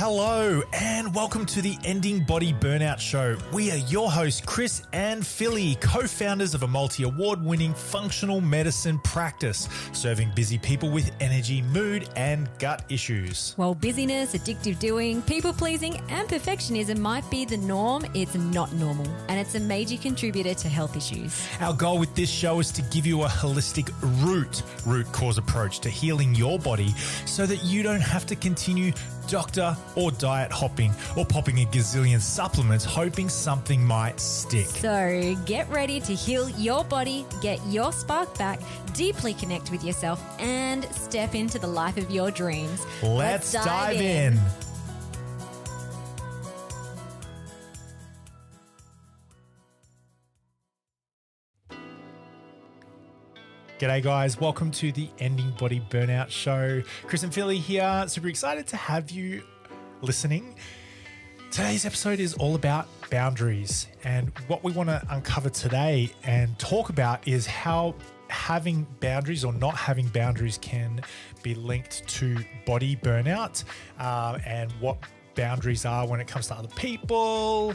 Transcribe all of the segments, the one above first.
Hello and welcome to the Ending Body Burnout Show. We are your hosts, Chris and Philly, co-founders of a multi-award-winning functional medicine practice, serving busy people with energy, mood, and gut issues. While busyness, addictive doing, people-pleasing, and perfectionism might be the norm, it's not normal, and it's a major contributor to health issues. Our goal with this show is to give you a holistic root cause approach to healing your body so that you don't have to continue doctor or diet hopping or popping a gazillion supplements hoping something might stick. So get ready to heal your body, get your spark back, deeply connect with yourself, and step into the life of your dreams. Let's dive in. G'day guys, welcome to the Ending Body Burnout Show. Chris and Philly here, super excited to have you listening. Today's episode is all about boundaries, and what we want to uncover today and talk about is how having boundaries or not having boundaries can be linked to body burnout, and what boundaries are when it comes to other people.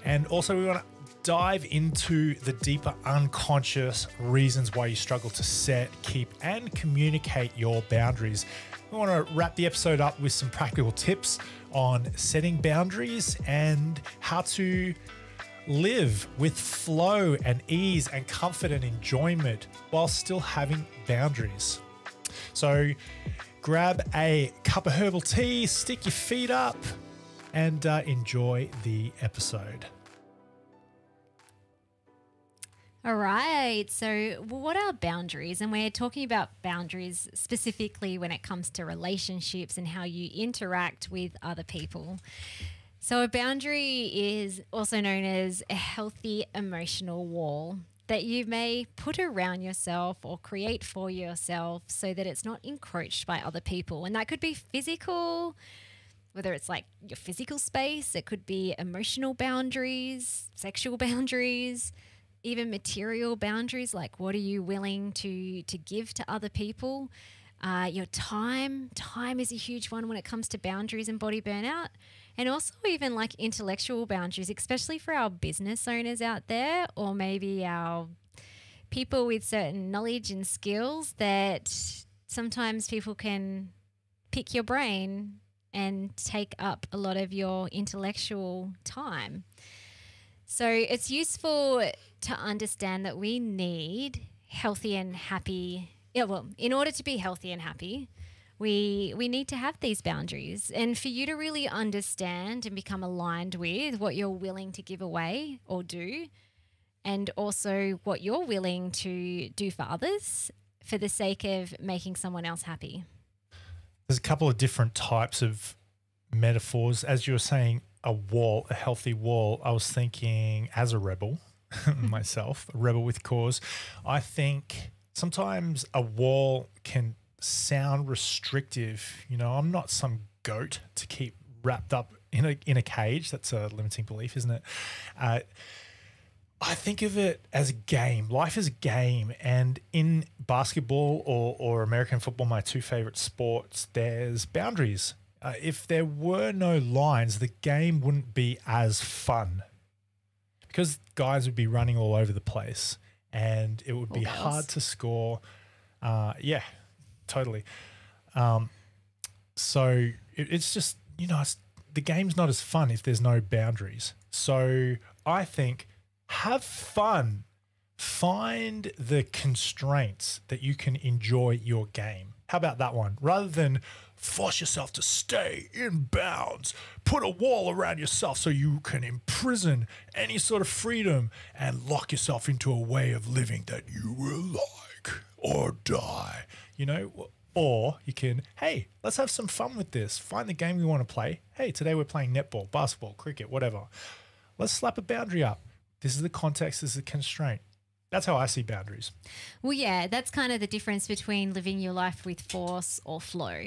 And also we want to dive into the deeper unconscious reasons why you struggle to set, keep, and communicate your boundaries. We want to wrap the episode up with some practical tips on setting boundaries and how to live with flow and ease and comfort and enjoyment while still having boundaries. So grab a cup of herbal tea, stick your feet up, and enjoy the episode. All right. So what are boundaries? And we're talking about boundaries specifically when it comes to relationships and how you interact with other people. So a boundary is also known as a healthy emotional wall that you may put around yourself or create for yourself so that it's not encroached by other people. And that could be physical, whether it's like your physical space, it could be emotional boundaries, sexual boundaries, even material boundaries, like what are you willing to give to other people? Your time is a huge one when it comes to boundaries and body burnout. And also even like intellectual boundaries, especially for our business owners out there, or maybe our people with certain knowledge and skills that sometimes people can pick your brain and take up a lot of your intellectual time. So it's useful to understand that we need healthy and happy. In order to be healthy and happy, we need to have these boundaries. And for you to really understand and become aligned with what you're willing to give away or do, and also what you're willing to do for others for the sake of making someone else happy. There's a couple of different types of metaphors. As you were saying, a wall, a healthy wall, I was thinking as a rebel myself, a rebel with cause. I think sometimes a wall can sound restrictive. You know, I'm not some goat to keep wrapped up in a cage. That's a limiting belief, isn't it? I think of it as a game. Life is a game. And in basketball or American football, my two favorite sports, there's boundaries. If there were no lines, the game wouldn't be as fun because guys would be running all over the place and it would be hard to score. Yeah, totally. So it's just, you know, the game's not as fun if there's no boundaries. So I think have fun. Find the constraints that you can enjoy your game. How about that one? Rather than force yourself to stay in bounds, put a wall around yourself so you can imprison any sort of freedom and lock yourself into a way of living that you will like or die, you know? Or you can, hey, let's have some fun with this. Find the game we want to play. Hey, today we're playing netball, basketball, cricket, whatever. Let's slap a boundary up. This is the context, this is the constraint. That's how I see boundaries. Well, yeah, that's kind of the difference between living your life with force or flow.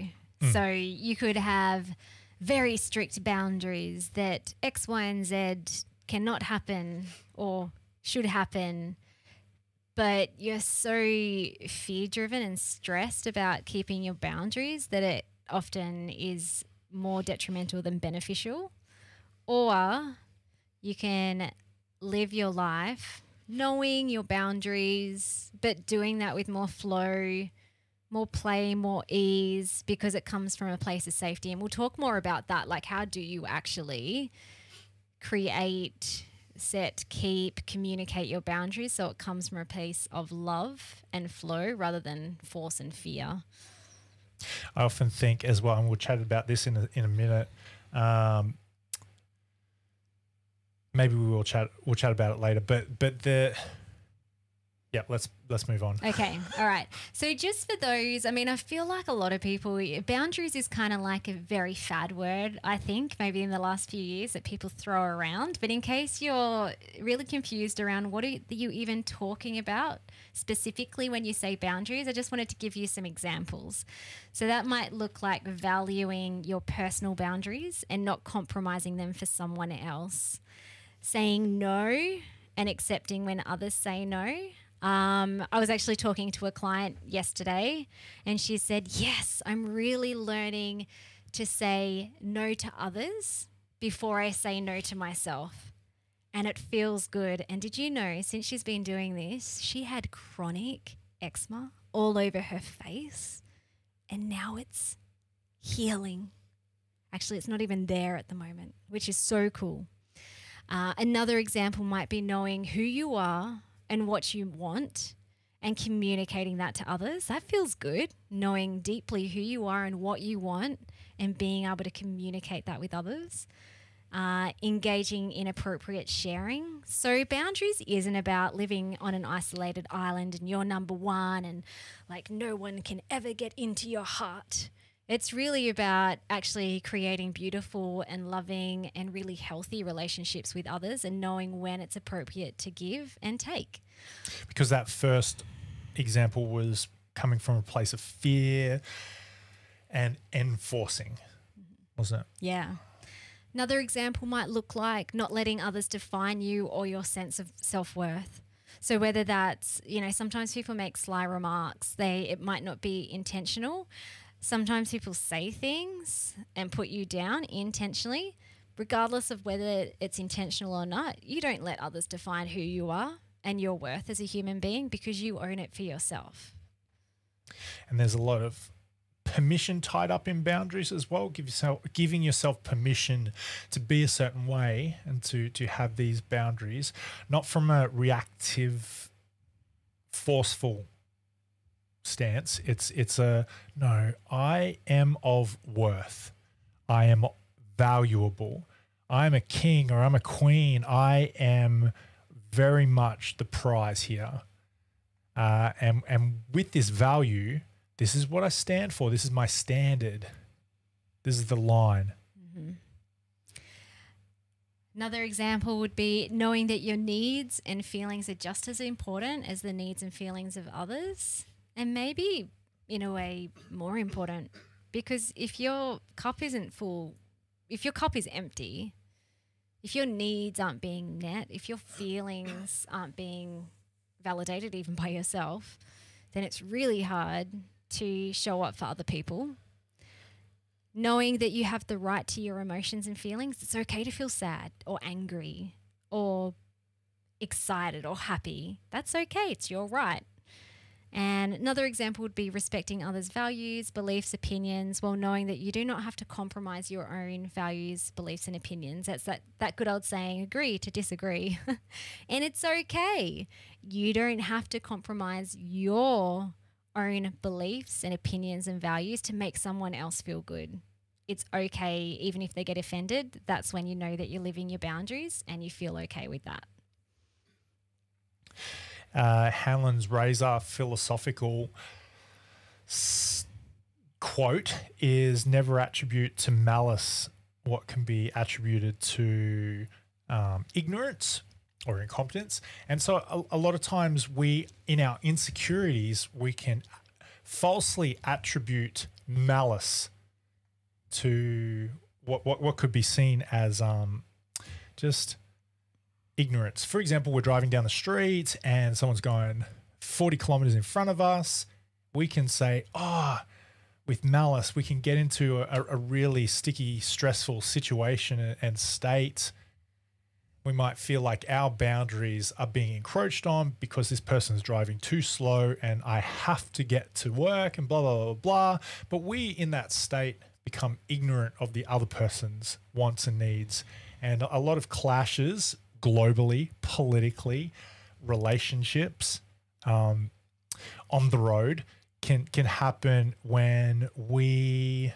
So you could have very strict boundaries that X, Y, and Z cannot happen or should happen, but you're so fear-driven and stressed about keeping your boundaries that it often is more detrimental than beneficial. Or you can live your life knowing your boundaries, but doing that with more flow, more play, more ease, because it comes from a place of safety. And we'll talk more about that. Like, how do you actually create, set, keep, communicate your boundaries so it comes from a place of love and flow rather than force and fear? I often think as well, and we'll chat about this in a minute. Maybe we'll chat about it later. But let's move on. Okay. All right. So just for those, I mean, I feel like a lot of people, boundaries is kind of like a very fad word, I think, maybe in the last few years that people throw around. But in case you're really confused around what are you even talking about specifically when you say boundaries, I just wanted to give you some examples. So that might look like valuing your personal boundaries and not compromising them for someone else. Saying no and accepting when others say no. I was actually talking to a client yesterday and she said, yes, I'm really learning to say no to others before I say no to myself. And it feels good. And did you know, since she's been doing this, she had chronic eczema all over her face and now it's healing. Actually, it's not even there at the moment, which is so cool. Another example might be knowing who you are and what you want and communicating that to others. That feels good, knowing deeply who you are and what you want and being able to communicate that with others. Engaging in appropriate sharing. So boundaries isn't about living on an isolated island and you're number one and like no one can ever get into your heart. It's really about actually creating beautiful and loving and really healthy relationships with others and knowing when it's appropriate to give and take. Because that first example was coming from a place of fear and enforcing, wasn't it? Yeah. Another example might look like not letting others define you or your sense of self-worth. So whether that's, sometimes people make sly remarks, it might not be intentional. Sometimes people say things and put you down intentionally, regardless of whether it's intentional or not. You don't let others define who you are and your worth as a human being because you own it for yourself. And there's a lot of permission tied up in boundaries as well. Giving yourself permission to be a certain way and to have these boundaries, not from a reactive, forceful stance. It's a no, I am of worth. I am valuable. I'm a king or I'm a queen. I am very much the prize here. And with this value, this is what I stand for. This is my standard. This is the line. Mm-hmm. Another example would be knowing that your needs and feelings are just as important as the needs and feelings of others. And maybe, in a way, more important, because if your cup isn't full, if your cup is empty, if your needs aren't being met, if your feelings aren't being validated even by yourself, then it's really hard to show up for other people. Knowing that you have the right to your emotions and feelings, it's okay to feel sad or angry or excited or happy. That's okay. It's your right. And another example would be respecting others' values, beliefs, opinions, while knowing that you do not have to compromise your own values, beliefs, and opinions. That's that good old saying, agree to disagree. And it's okay. You don't have to compromise your own beliefs and opinions and values to make someone else feel good. It's okay, even if they get offended. That's when you know that you're living your boundaries and you feel okay with that. Hanlon's razor philosophical quote is never attribute to malice what can be attributed to ignorance or incompetence. And so a lot of times in our insecurities, we can falsely attribute malice to what could be seen as just ignorance. For example, we're driving down the street and someone's going 40 kilometers in front of us. We can say, with malice, we can get into a really sticky, stressful situation and state. We might feel like our boundaries are being encroached on because this person's driving too slow and I have to get to work and blah, blah, blah, blah. But we in that state become ignorant of the other person's wants and needs. And a lot of clashes globally, politically, relationships, on the road can happen when we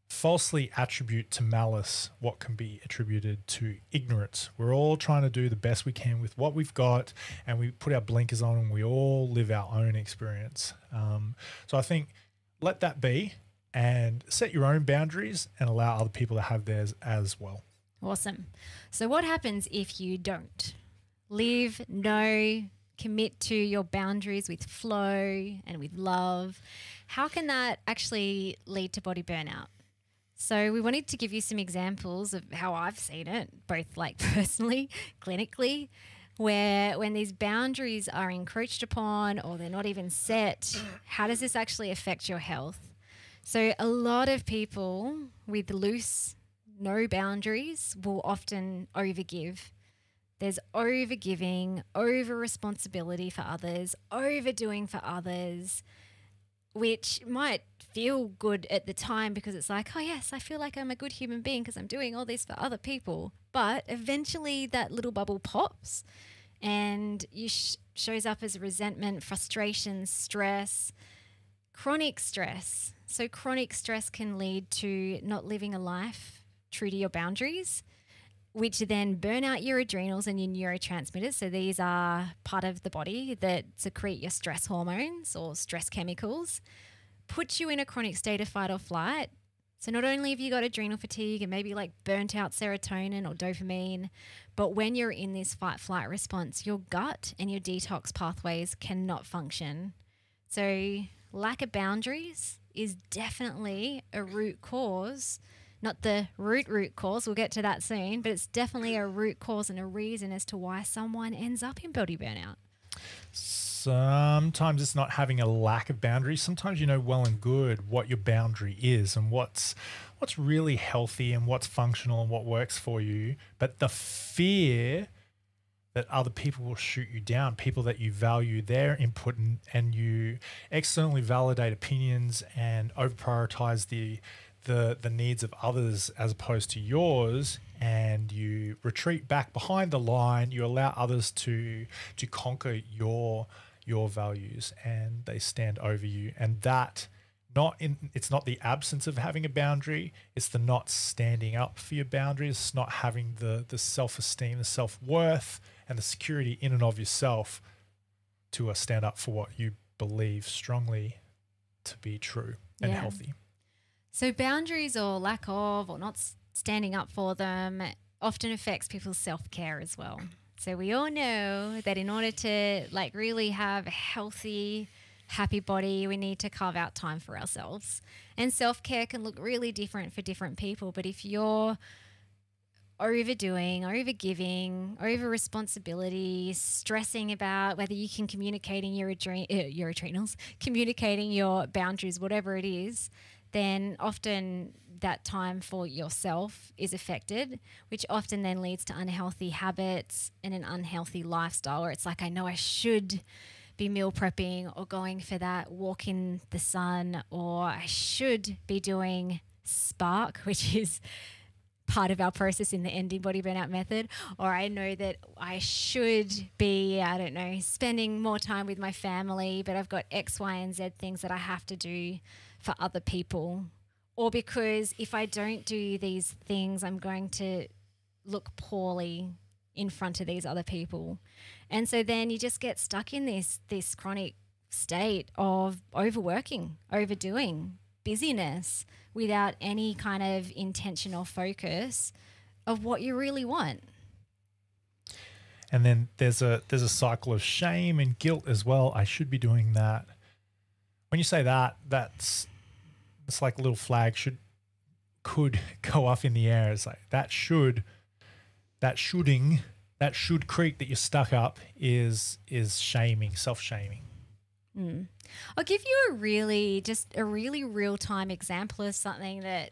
falsely attribute to malice what can be attributed to ignorance. We're all trying to do the best we can with what we've got, and we put our blinkers on and we all live our own experience. So I think let that be and set your own boundaries and allow other people to have theirs as well. Awesome. So what happens if you don't? Live, know, commit to your boundaries with flow and with love. How can that actually lead to body burnout? So we wanted to give you some examples of how I've seen it, both like personally, clinically, where when these boundaries are encroached upon or they're not even set, how does this actually affect your health? So a lot of people with loose, no boundaries will often overgive. There's overgiving, over responsibility for others, overdoing for others, which might feel good at the time because it's like, oh yes, I feel like I'm a good human being because I'm doing all this for other people. But eventually that little bubble pops and you shows up as resentment, frustration, stress, chronic stress. So chronic stress can lead to not living a life true to your boundaries, which then burn out your adrenals and your neurotransmitters. So these are part of the body that secrete your stress hormones or stress chemicals, put you in a chronic state of fight or flight. So not only have you got adrenal fatigue and maybe like burnt out serotonin or dopamine, but when you're in this fight-flight response, your gut and your detox pathways cannot function. So lack of boundaries is definitely a root cause. Not the root cause, we'll get to that soon, but it's definitely a root cause and a reason as to why someone ends up in body burnout. Sometimes it's not having a lack of boundaries. Sometimes you know well and good what your boundary is and what's really healthy and what's functional and what works for you. But the fear that other people will shoot you down, people that you value their input and you externally validate opinions and over prioritize the needs of others as opposed to yours, and you retreat back behind the line, you allow others to conquer your values and they stand over you. And that it's not the absence of having a boundary, it's the not standing up for your boundaries. It's not having the self-esteem, the self-worth and the security in and of yourself to stand up for what you believe strongly to be true and healthy. So boundaries or lack of or not standing up for them often affects people's self-care as well. So we all know that in order to like really have a healthy, happy body, we need to carve out time for ourselves. And self-care can look really different for different people. But if you're overdoing, overgiving, over responsibility, stressing about whether you can communicating your adrenals, communicating your boundaries, whatever it is, then often that time for yourself is affected, which often then leads to unhealthy habits and an unhealthy lifestyle where it's like, I know I should be meal prepping or going for that walk in the sun, or I should be doing Spark, which is part of our process in the ending body burnout method, or I know that I should be, I don't know, spending more time with my family, but I've got X, Y, and Z things that I have to do for other people, or because if I don't do these things, I'm going to look poorly in front of these other people. And so then you just get stuck in this chronic state of overworking, overdoing, busyness without any kind of intention or focus of what you really want. And then there's a cycle of shame and guilt as well. I should be doing that. When you say that, it's like a little flag could go off in the air. It's like that should creek that you're stuck up is shaming, self-shaming. I'll give you a really real time example of something that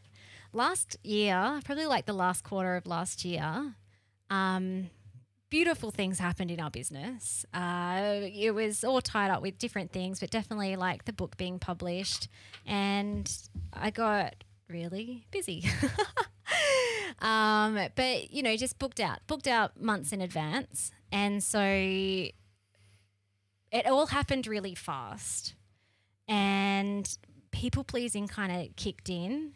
last year, probably like the last quarter of last year, beautiful things happened in our business. It was all tied up with different things, but definitely like the book being published, and I got really busy. But just booked out months in advance, and so it all happened really fast, and people pleasing kind of kicked in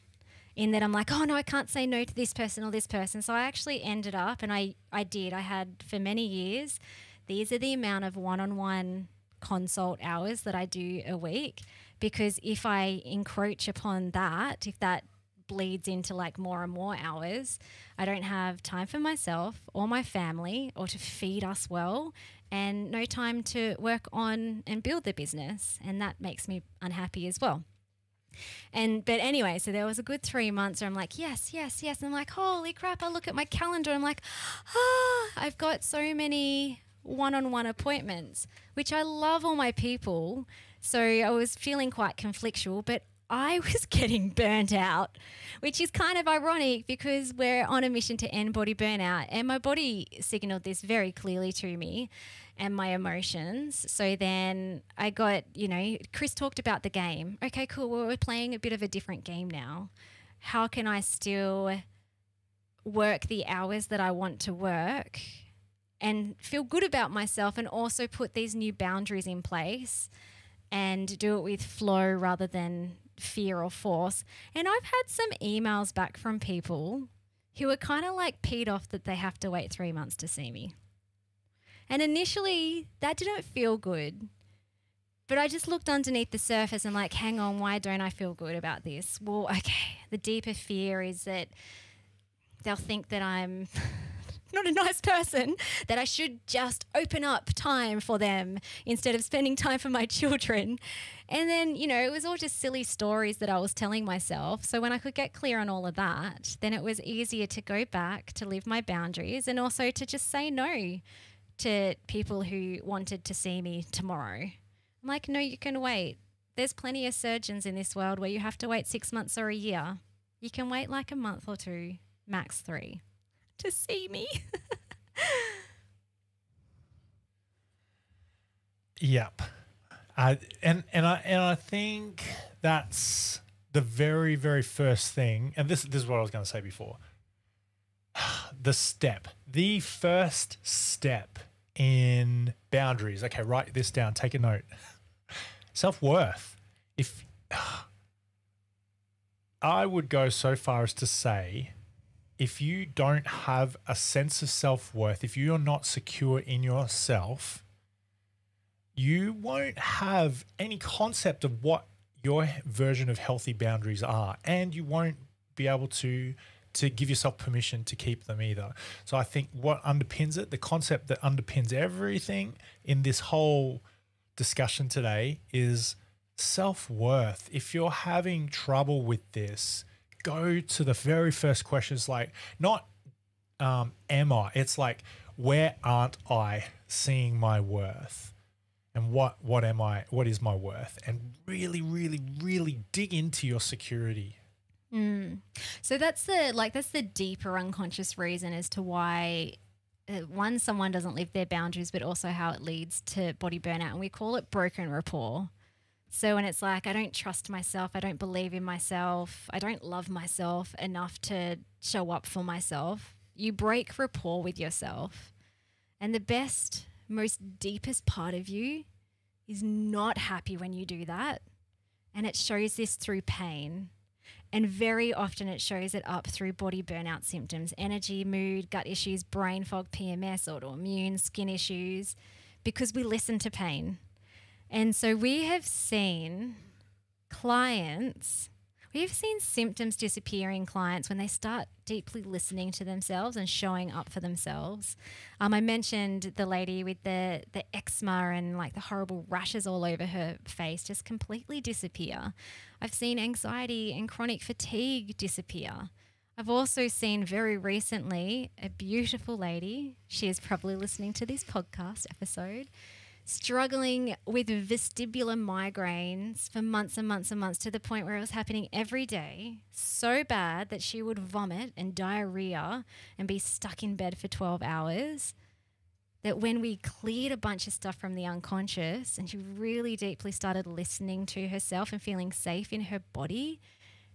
that I'm like, oh no, I can't say no to this person or this person. So I actually ended up, and I had for many years, these are the amount of one-on-one consult hours that I do a week, because if I encroach upon that, if that bleeds into like more and more hours, I don't have time for myself or my family or to feed us well, and no time to work on and build the business. And that makes me unhappy as well. But anyway, so there was a good 3 months where I'm like, yes. And I'm like, holy crap, I look at my calendar and I'm like, I've got so many one-on-one appointments, which I love all my people. So I was feeling quite conflictual, but I was getting burnt out, which is kind of ironic because we're on a mission to end body burnout, and my body signaled this very clearly to me and my emotions. So then I got, Chris talked about the game. Okay, cool. Well, we're playing a bit of a different game now. How can I still work the hours that I want to work and feel good about myself, and also put these new boundaries in place and do it with flow rather than fear or force? And I've had some emails back from people who are kind of like peed off that they have to wait 3 months to see me. And initially that didn't feel good, but I just looked underneath the surface and like, hang on, why don't I feel good about this? Well, okay, the deeper fear is that they'll think that I'm not a nice person, that I should just open up time for them instead of spending time for my children. And then, it was all just silly stories that I was telling myself. So when I could get clear on all of that, then it was easier to go back to live my boundaries, and also to just say no to people who wanted to see me tomorrow. I'm like, no, you can wait. There's plenty of surgeons in this world where you have to wait 6 months or a year. You can wait like a month or two, max 3. To see me. Yep. And I think that's the very, very first thing. And this is what I was going to say before. The first step in boundaries. Okay, write this down. Take a note. Self-worth. If I would go so far as to say, if you don't have a sense of self-worth, if you're not secure in yourself, you won't have any concept of what your version of healthy boundaries are, and you won't be able to give yourself permission to keep them either. So I think what underpins it, the concept that underpins everything in this whole discussion today, is self-worth. If you're having trouble with this, go to the very first questions, like not am I? It's like, where aren't I seeing my worth? And what am I? What is my worth? And really, really, really dig into your security. So that's the deeper unconscious reason as to why one, someone doesn't live their boundaries, but also how it leads to body burnout. And we call it broken rapport. So when it's like, I don't trust myself, I don't believe in myself, I don't love myself enough to show up for myself, you break rapport with yourself. And the best, most deepest part of you is not happy when you do that. And it shows this through pain. And very often it shows it up through body burnout symptoms: energy, mood, gut issues, brain fog, PMS, autoimmune, skin issues, because we listen to pain. And so we have seen symptoms disappear in clients when they start deeply listening to themselves and showing up for themselves. I mentioned the lady with the eczema and like the horrible rashes all over her face just completely disappear. I've seen anxiety and chronic fatigue disappear. I've also seen very recently a beautiful lady, she is probably listening to this podcast episode, struggling with vestibular migraines for months and months and months, to the point where it was happening every day, so bad that she would vomit and diarrhea and be stuck in bed for 12 hours. That when we cleared a bunch of stuff from the unconscious and she really deeply started listening to herself and feeling safe in her body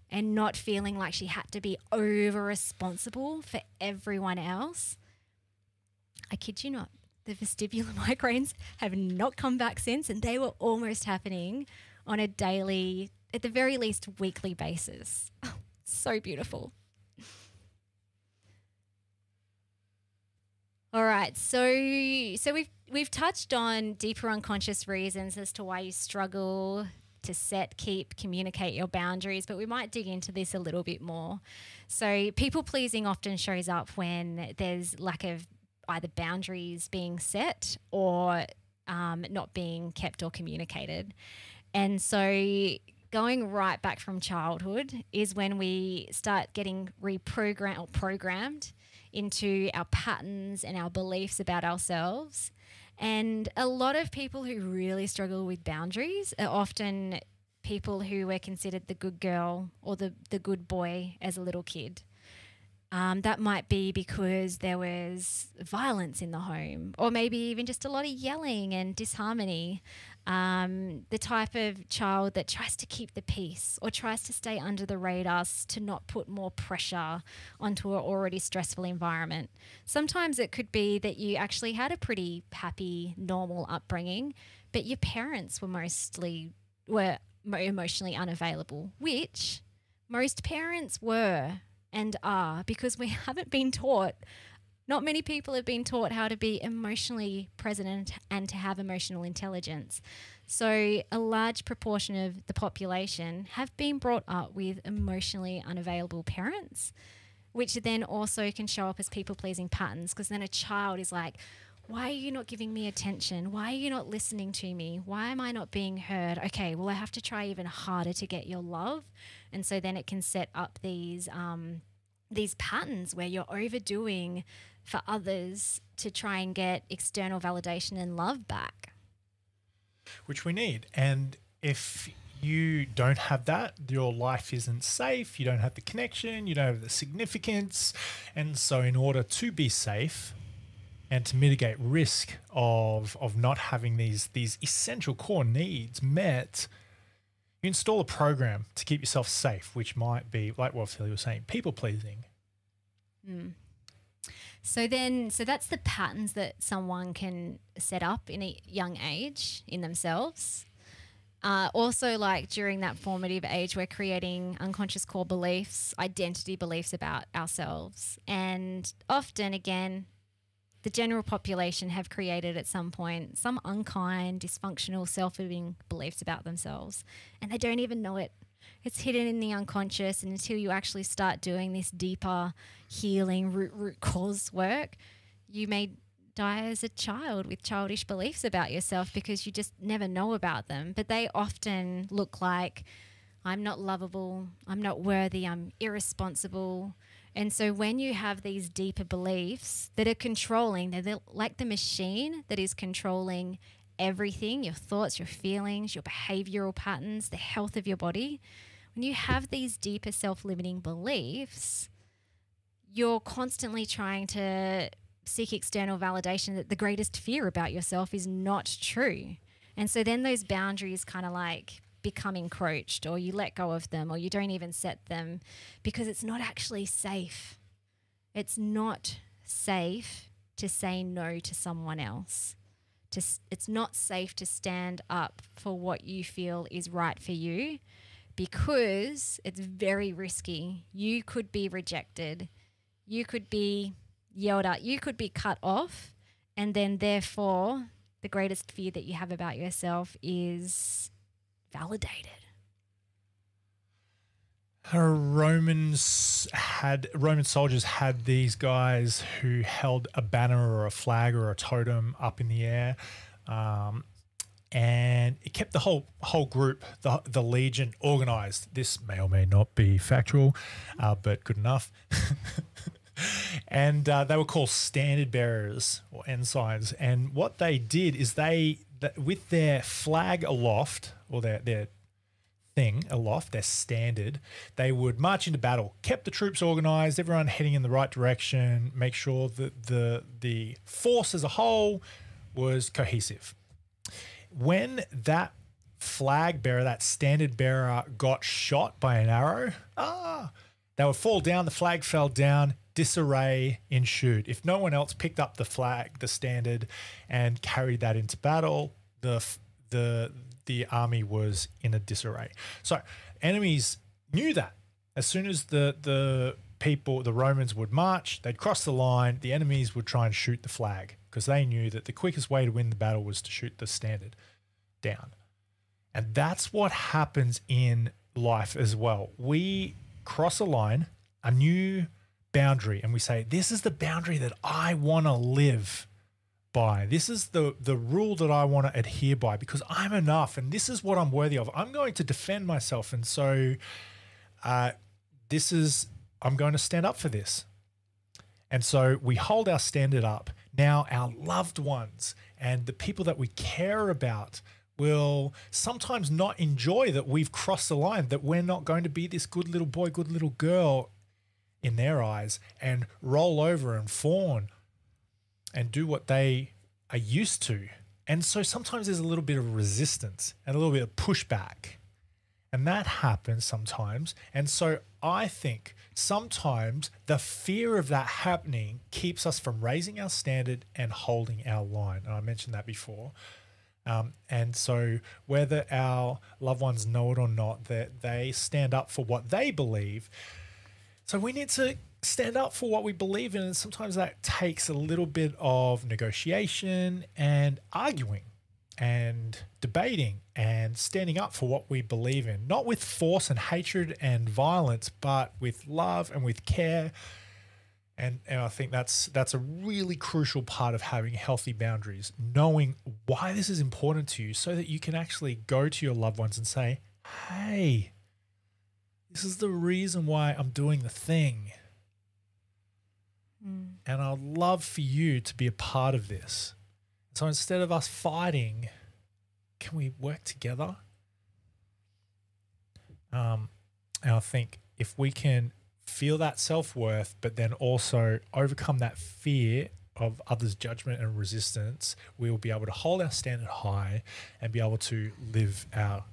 and not feeling like she had to be over responsible for everyone else, I kid you not, the vestibular migraines have not come back since, and they were almost happening on a daily, at the very least weekly basis. Oh, so beautiful. All right, so we've touched on deeper unconscious reasons as to why you struggle to set, keep, communicate your boundaries, but we might dig into this a little bit more. So people pleasing often shows up when there's lack of either boundaries being set or not being kept or communicated. And so going right back from childhood is when we start getting reprogrammed or programmed into our patterns and our beliefs about ourselves. And a lot of people who really struggle with boundaries are often people who were considered the good girl or the good boy as a little kid. That might be because there was violence in the home, or maybe even just a lot of yelling and disharmony. The type of child that tries to keep the peace or tries to stay under the radars to not put more pressure onto an already stressful environment. Sometimes it could be that you actually had a pretty happy, normal upbringing, but your parents were emotionally unavailable, which most parents were and are, because we haven't been taught, not many people have been taught how to be emotionally present and to have emotional intelligence. So a large proportion of the population have been brought up with emotionally unavailable parents, which then also can show up as people-pleasing patterns, because then a child is like, why are you not giving me attention? Why are you not listening to me? Why am I not being heard? Okay, well, I have to try even harder to get your love. And so then it can set up these patterns where you're overdoing for others to try and get external validation and love back. Which we need. And if you don't have that, your life isn't safe, you don't have the connection, you don't have the significance. And so in order to be safe and to mitigate risk of not having these essential core needs met, you install a program to keep yourself safe, which might be, like what Philly was saying, people-pleasing. So that's the patterns that someone can set up in a young age in themselves. Also, like during that formative age, we're creating unconscious core beliefs, identity beliefs about ourselves. And often, again, the general population have created at some point some unkind, dysfunctional, self-limiting beliefs about themselves, and they don't even know it. It's hidden in the unconscious, and until you actually start doing this deeper healing root cause work, you may die as a child with childish beliefs about yourself because you just never know about them. But they often look like, I'm not lovable, I'm not worthy, I'm irresponsible. And so when you have these deeper beliefs that are controlling, they're like the machine that is controlling everything, your thoughts, your feelings, your behavioral patterns, the health of your body. When you have these deeper self-limiting beliefs, you're constantly trying to seek external validation that the greatest fear about yourself is not true. And so then those boundaries kind of like become encroached, or you let go of them, or you don't even set them because it's not actually safe. It's not safe to say no to someone else. It's not safe to stand up for what you feel is right for you, because it's very risky. You could be rejected. You could be yelled at. You could be cut off. And then therefore, the greatest fear that you have about yourself is validated. Roman soldiers had these guys who held a banner or a flag or a totem up in the air, and it kept the whole group, the legion, organized. This may or may not be factual, but good enough. And they were called standard bearers or ensigns. And what they did is they with their flag aloft, or their thing aloft, their standard, they would march into battle, kept the troops organized, everyone heading in the right direction, make sure that the force as a whole was cohesive. When that flag bearer, that standard bearer, got shot by an arrow, they would fall down, the flag fell down, disarray ensued. If no one else picked up the flag, the standard, and carried that into battle, the army was in a disarray. So enemies knew that. As soon as the Romans would march, they'd cross the line, the enemies would try and shoot the flag, because they knew that the quickest way to win the battle was to shoot the standard down. And that's what happens in life as well. We cross a line, a new boundary, and we say, this is the boundary that I want to live by. This is the rule that I want to adhere by, because I'm enough and this is what I'm worthy of. I'm going to defend myself. And so I'm going to stand up for this. And so we hold our standard up. Now our loved ones and the people that we care about will sometimes not enjoy that we've crossed the line, that we're not going to be this good little boy, good little girl in their eyes, and roll over and fawn and do what they are used to. And so sometimes there's a little bit of resistance and a little bit of pushback. And that happens sometimes. And so I think sometimes the fear of that happening keeps us from raising our standard and holding our line. And I mentioned that before. And so whether our loved ones know it or not, that they stand up for what they believe. So we need to stand up for what we believe in. And sometimes that takes a little bit of negotiation and arguing and debating and standing up for what we believe in, not with force and hatred and violence, but with love and with care. And I think that's a really crucial part of having healthy boundaries, knowing why this is important to you so that you can actually go to your loved ones and say, hey, this is the reason why I'm doing the thing. And I'd love for you to be a part of this. So instead of us fighting, can we work together? And I think if we can feel that self-worth, but then also overcome that fear of others' judgment and resistance, we will be able to hold our standard high and be able to live our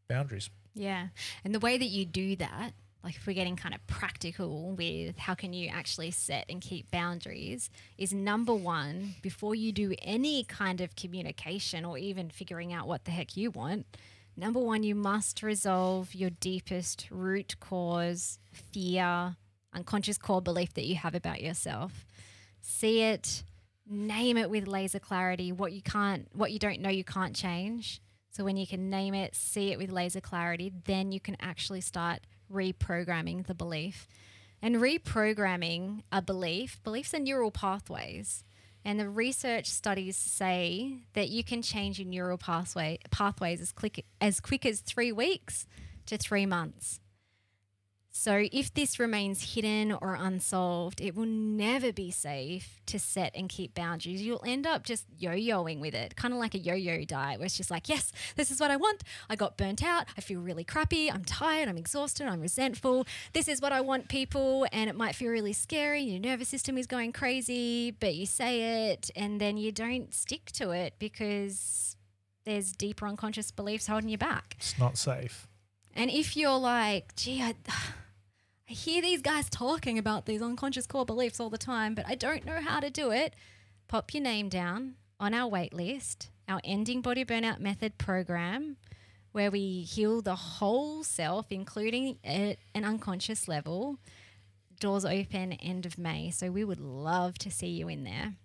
boundaries. Yeah. And the way that you do that, like if we're getting kind of practical with how can you actually set and keep boundaries, is number one, before you do any kind of communication or even figuring out what the heck you want, number one, you must resolve your deepest root cause, fear, unconscious core belief that you have about yourself. See it, name it with laser clarity, what you don't know you can't change. So when you can name it, see it with laser clarity, then you can actually start reprogramming the belief. And reprogramming a beliefs are neural pathways. And the research studies say that you can change your neural pathways as quick as 3 weeks to 3 months. So if this remains hidden or unsolved, it will never be safe to set and keep boundaries. You'll end up just yo-yoing with it, kind of like a yo-yo diet where it's just like, yes, this is what I want. I got burnt out. I feel really crappy. I'm tired. I'm exhausted. I'm resentful. This is what I want, people. And it might feel really scary. Your nervous system is going crazy, but you say it and then you don't stick to it because there's deeper unconscious beliefs holding you back. It's not safe. And if you're like, gee, I hear these guys talking about these unconscious core beliefs all the time, but I don't know how to do it, pop your name down on our wait list, our Ending Body Burnout Method program, where we heal the whole self, including at an unconscious level. Doors open end of May, so we would love to see you in there.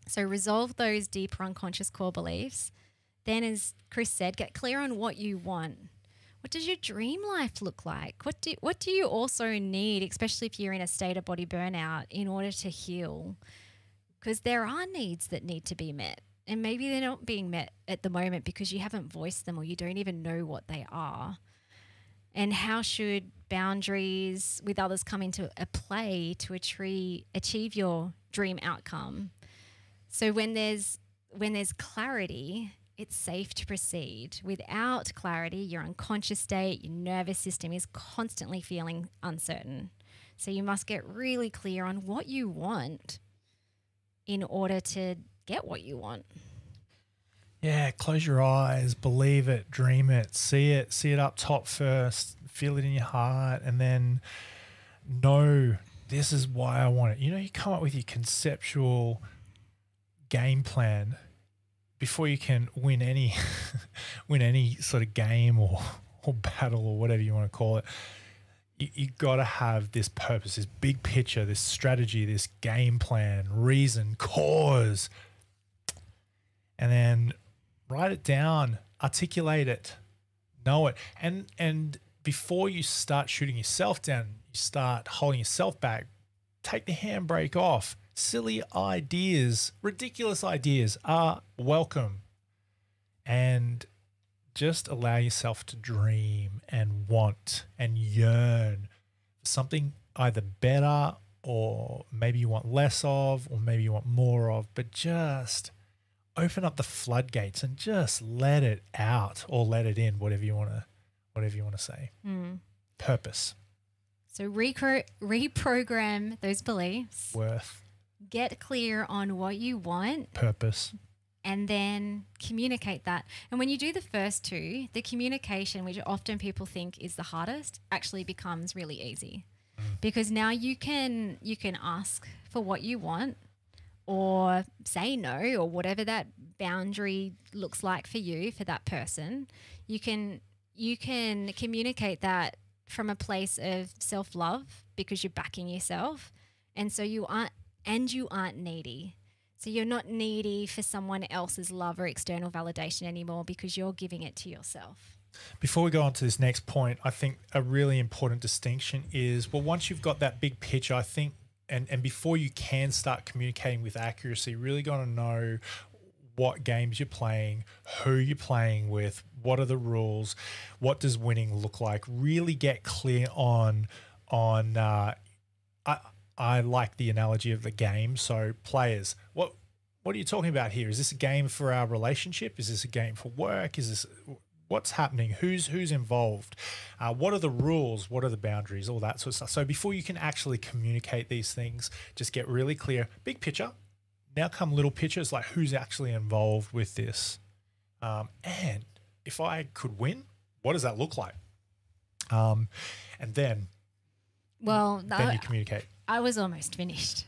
So resolve those deeper unconscious core beliefs. Then, as Chris said, get clear on what you want. What does your dream life look like? What do you also need, especially if you're in a state of body burnout, in order to heal? Because there are needs that need to be met, and maybe they're not being met at the moment because you haven't voiced them or you don't even know what they are. And how should boundaries with others come into a play to achieve your dream outcome? So when there's when there's clarity, it's safe to proceed. Without clarity, your unconscious state, your nervous system is constantly feeling uncertain. So you must get really clear on what you want in order to get what you want. Yeah, close your eyes, believe it, dream it, see it up top first, feel it in your heart, and then know this is why I want it. You know, you come up with your conceptual game plan before you can win any sort of game or battle or whatever you want to call it. You got to have this purpose, this big picture, this strategy, this game plan, reason, cause, and then write it down, articulate it, know it. And before you start shooting yourself down, you start holding yourself back, take the handbrake off. Silly ideas, ridiculous ideas are welcome. And just allow yourself to dream and want and yearn for something either better, or maybe you want less of, or maybe you want more of, but just open up the floodgates and just let it out, or let it in, whatever you want to say. Purpose. So reprogram those beliefs. Worth. Get clear on what you want. Purpose. And then communicate that. And when you do the first two, the communication, which often people think is the hardest, actually becomes really easy. Because now you can ask for what you want, or say no, or whatever that boundary looks like for you, for that person. You can communicate that from a place of self-love, because you're backing yourself. And so you aren't needy. So you're not needy for someone else's love or external validation anymore, because you're giving it to yourself. Before we go on to this next point, I think a really important distinction is, well, once you've got that big picture, I think, and before you can start communicating with accuracy, you really got to know what games you're playing, who you're playing with, what are the rules, what does winning look like. Really get clear on I like the analogy of the game. So players, what are you talking about here? Is this a game for our relationship? Is this a game for work? Is this what's happening? Who's involved? What are the rules? What are the boundaries? All that sort of stuff. So before you can actually communicate these things, just get really clear. Big picture. Now come little pictures, like who's actually involved with this. And if I could win, what does that look like? And then you communicate. I was almost finished.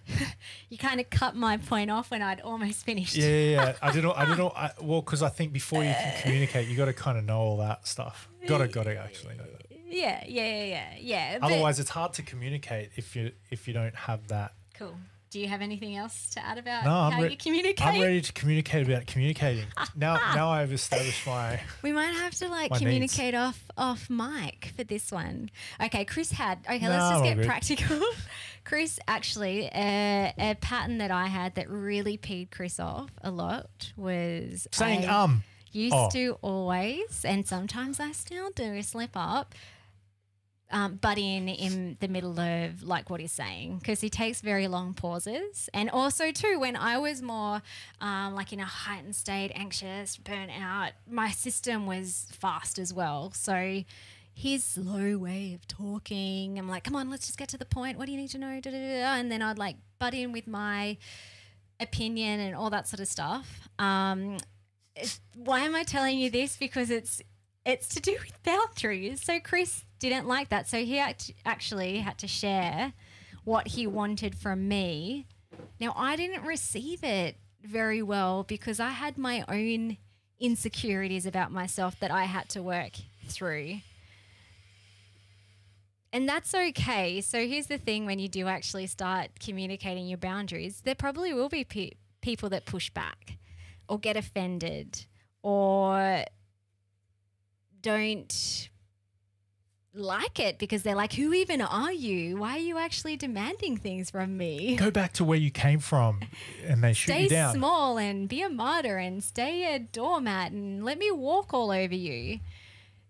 You kind of cut my point off when I'd almost finished. Yeah. I don't know. Well, because I think before you can communicate, you got to kind of know all that stuff. Got to actually know that. Yeah. Otherwise, it's hard to communicate if you don't have that. Cool. Do you have anything else to add about how you communicate? I'm ready to communicate about communicating. Now I've established my. We might have to communicate off mic for this one. Okay, let's just get practical. Chris, actually, a pattern that I had that really peed Chris off a lot was saying used to always, and sometimes I still do, slip up. Butt in the middle of what he's saying, because he takes very long pauses. And also too, when I was more in a heightened state, anxious, burnt out, my system was fast as well. So his slow way of talking, I'm like, come on, let's just get to the point. What do you need to know? And then I'd butt in with my opinion and all that sort of stuff. Why am I telling you this? Because it's to do with boundaries. So Chris didn't like that. So he actually had to share what he wanted from me. Now, I didn't receive it very well, because I had my own insecurities about myself that I had to work through. And that's okay. So here's the thing, when you do actually start communicating your boundaries, there probably will be people that push back or get offended or don't like it, because they're like, who even are you? Why are you actually demanding things from me? Go back to where you came from, and they shoot you down. Stay small and be a martyr and stay a doormat and let me walk all over you.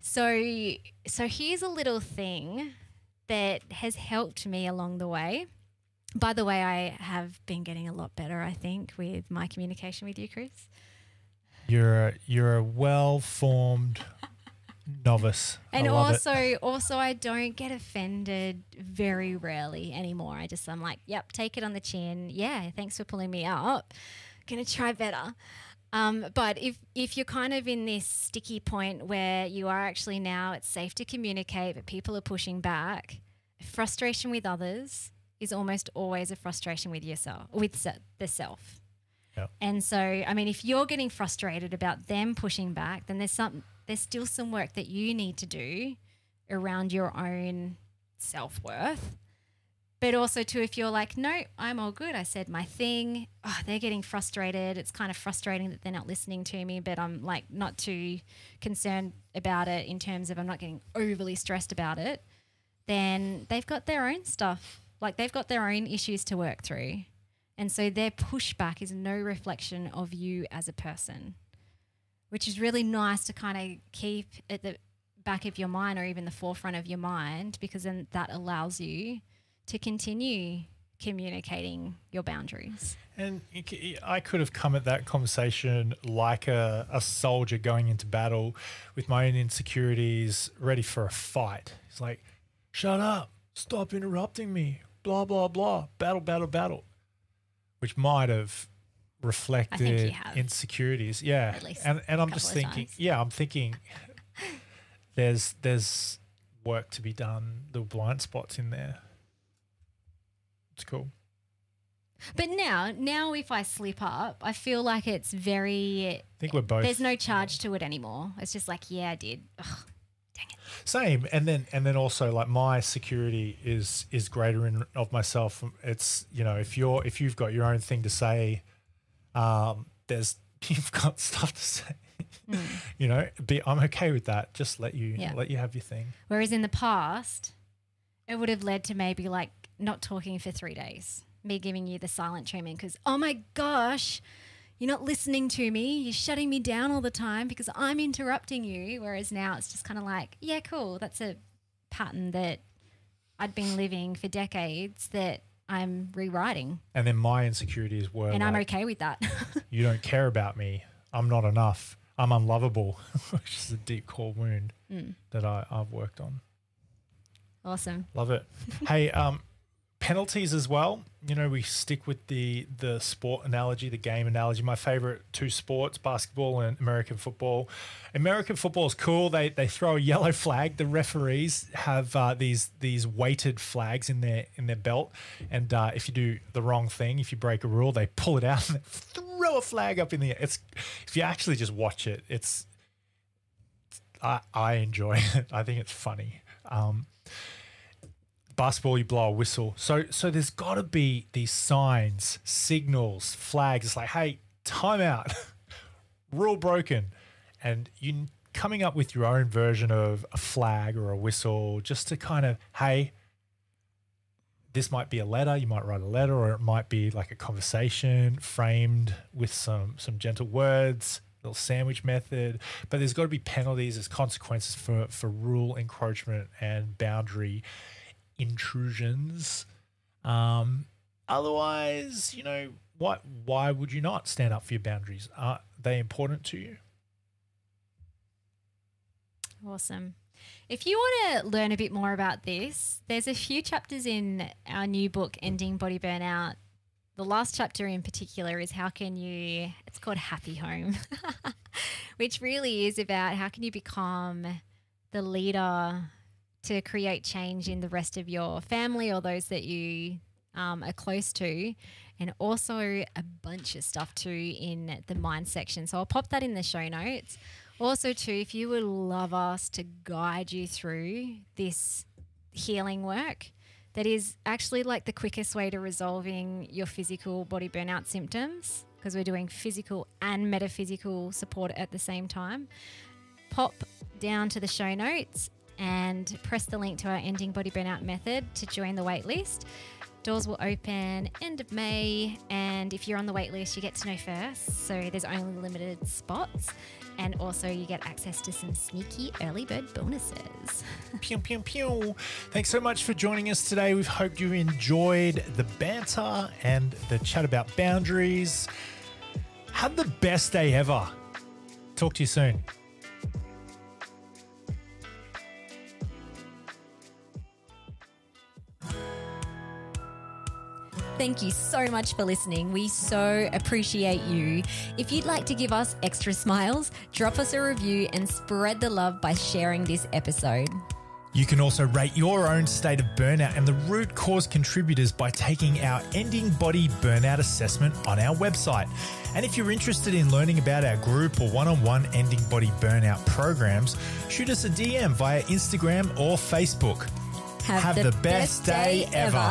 So here's a little thing that has helped me along the way. By the way, I have been getting a lot better, I think, with my communication with you, Chris. You're a well-formed novice. And I love it. also I don't get offended very rarely anymore. I'm like, yep, take it on the chin. Yeah, thanks for pulling me up. Gonna try better. But if you're kind of in this sticky point where you are actually now, it's safe to communicate, but people are pushing back, frustration with others is almost always a frustration with yourself, with the self. Yep. And so, I mean, if you're getting frustrated about them pushing back, then there's still some work that you need to do around your own self-worth. But also too, if you're like, no, I'm all good, I said my thing, they're getting frustrated. It's kind of frustrating that they're not listening to me, but I'm like not too concerned about it in terms of I'm not getting overly stressed about it, then they've got their own stuff. Like they've got their own issues to work through. And so their pushback is no reflection of you as a person, which is really nice to kind of keep at the back of your mind or even the forefront of your mind, because then that allows you to continue communicating your boundaries. And I could have come at that conversation like a soldier going into battle with my own insecurities, ready for a fight. It's like, shut up, stop interrupting me, blah, blah, blah, battle, battle, battle, which might have reflected insecurities. Yeah. At least and I'm just thinking, I'm thinking there's work to be done, the blind spots in there. It's cool. But now if I slip up, I feel like it's very... I think we're both... There's no charge to it anymore. It's just like, yeah, I did. Ugh, dang it. Same. And then also like my security is greater in of myself. It's, you know, if you've got your own thing to say, you've got stuff to say. You know, I'm okay with that. Just let you have your thing. Whereas in the past, it would have led to maybe like not talking for 3 days, me giving you the silent treatment because, oh my gosh, you're not listening to me. You're shutting me down all the time because I'm interrupting you. Whereas now it's just kind of like, yeah, cool. That's a pattern that I'd been living for decades that I'm rewriting. And then my insecurities were and like, I'm okay with that. You don't care about me. I'm not enough. I'm unlovable, which is a deep core wound that I've worked on. Awesome. Love it. Hey, penalties as well. You know, we stick with the sport analogy, the game analogy. My favorite two sports, basketball and American football. American football is cool. They throw a yellow flag. The referees have these weighted flags in their belt, and if you do the wrong thing, if you break a rule, they pull it out and throw a flag up in the air. It's, if you actually just watch it, I enjoy it. I think it's funny. Basketball, you blow a whistle. So there's got to be these signs, signals, flags. It's like, hey, timeout, rule broken. And you coming up with your own version of a flag or a whistle just to kind of, hey, this might be a letter. You might write a letter, or it might be like a conversation framed with some gentle words, little sandwich method. But there's got to be penalties, there's consequences for rule encroachment and boundary intrusions. Otherwise, you know, why would you not stand up for your boundaries? Are they important to you? Awesome. If you want to learn a bit more about this, there's a few chapters in our new book, Ending Body Burnout. The last chapter in particular is it's called Happy Home, which really is about how can you become the leader to create change in the rest of your family or those that you are close to, and also a bunch of stuff too in the mind section. So I'll pop that in the show notes. Also too, if you would love us to guide you through this healing work, that is actually like the quickest way to resolving your physical body burnout symptoms, because we're doing physical and metaphysical support at the same time. Pop down to the show notes and press the link to our Ending Body Burnout method to join the wait list. Doors will open end of May, and if you're on the wait list, you get to know first. So there's only limited spots, and also you get access to some sneaky early bird bonuses. Pew, pew, pew. Thanks so much for joining us today. We've hoped you enjoyed the banter and the chat about boundaries. Have the best day ever. Talk to you soon. Thank you so much for listening. We so appreciate you. If you'd like to give us extra smiles, drop us a review and spread the love by sharing this episode. You can also rate your own state of burnout and the root cause contributors by taking our Ending Body Burnout Assessment on our website. And if you're interested in learning about our group or one-on-one Ending Body Burnout programs, shoot us a DM via Instagram or Facebook. Have the best day ever.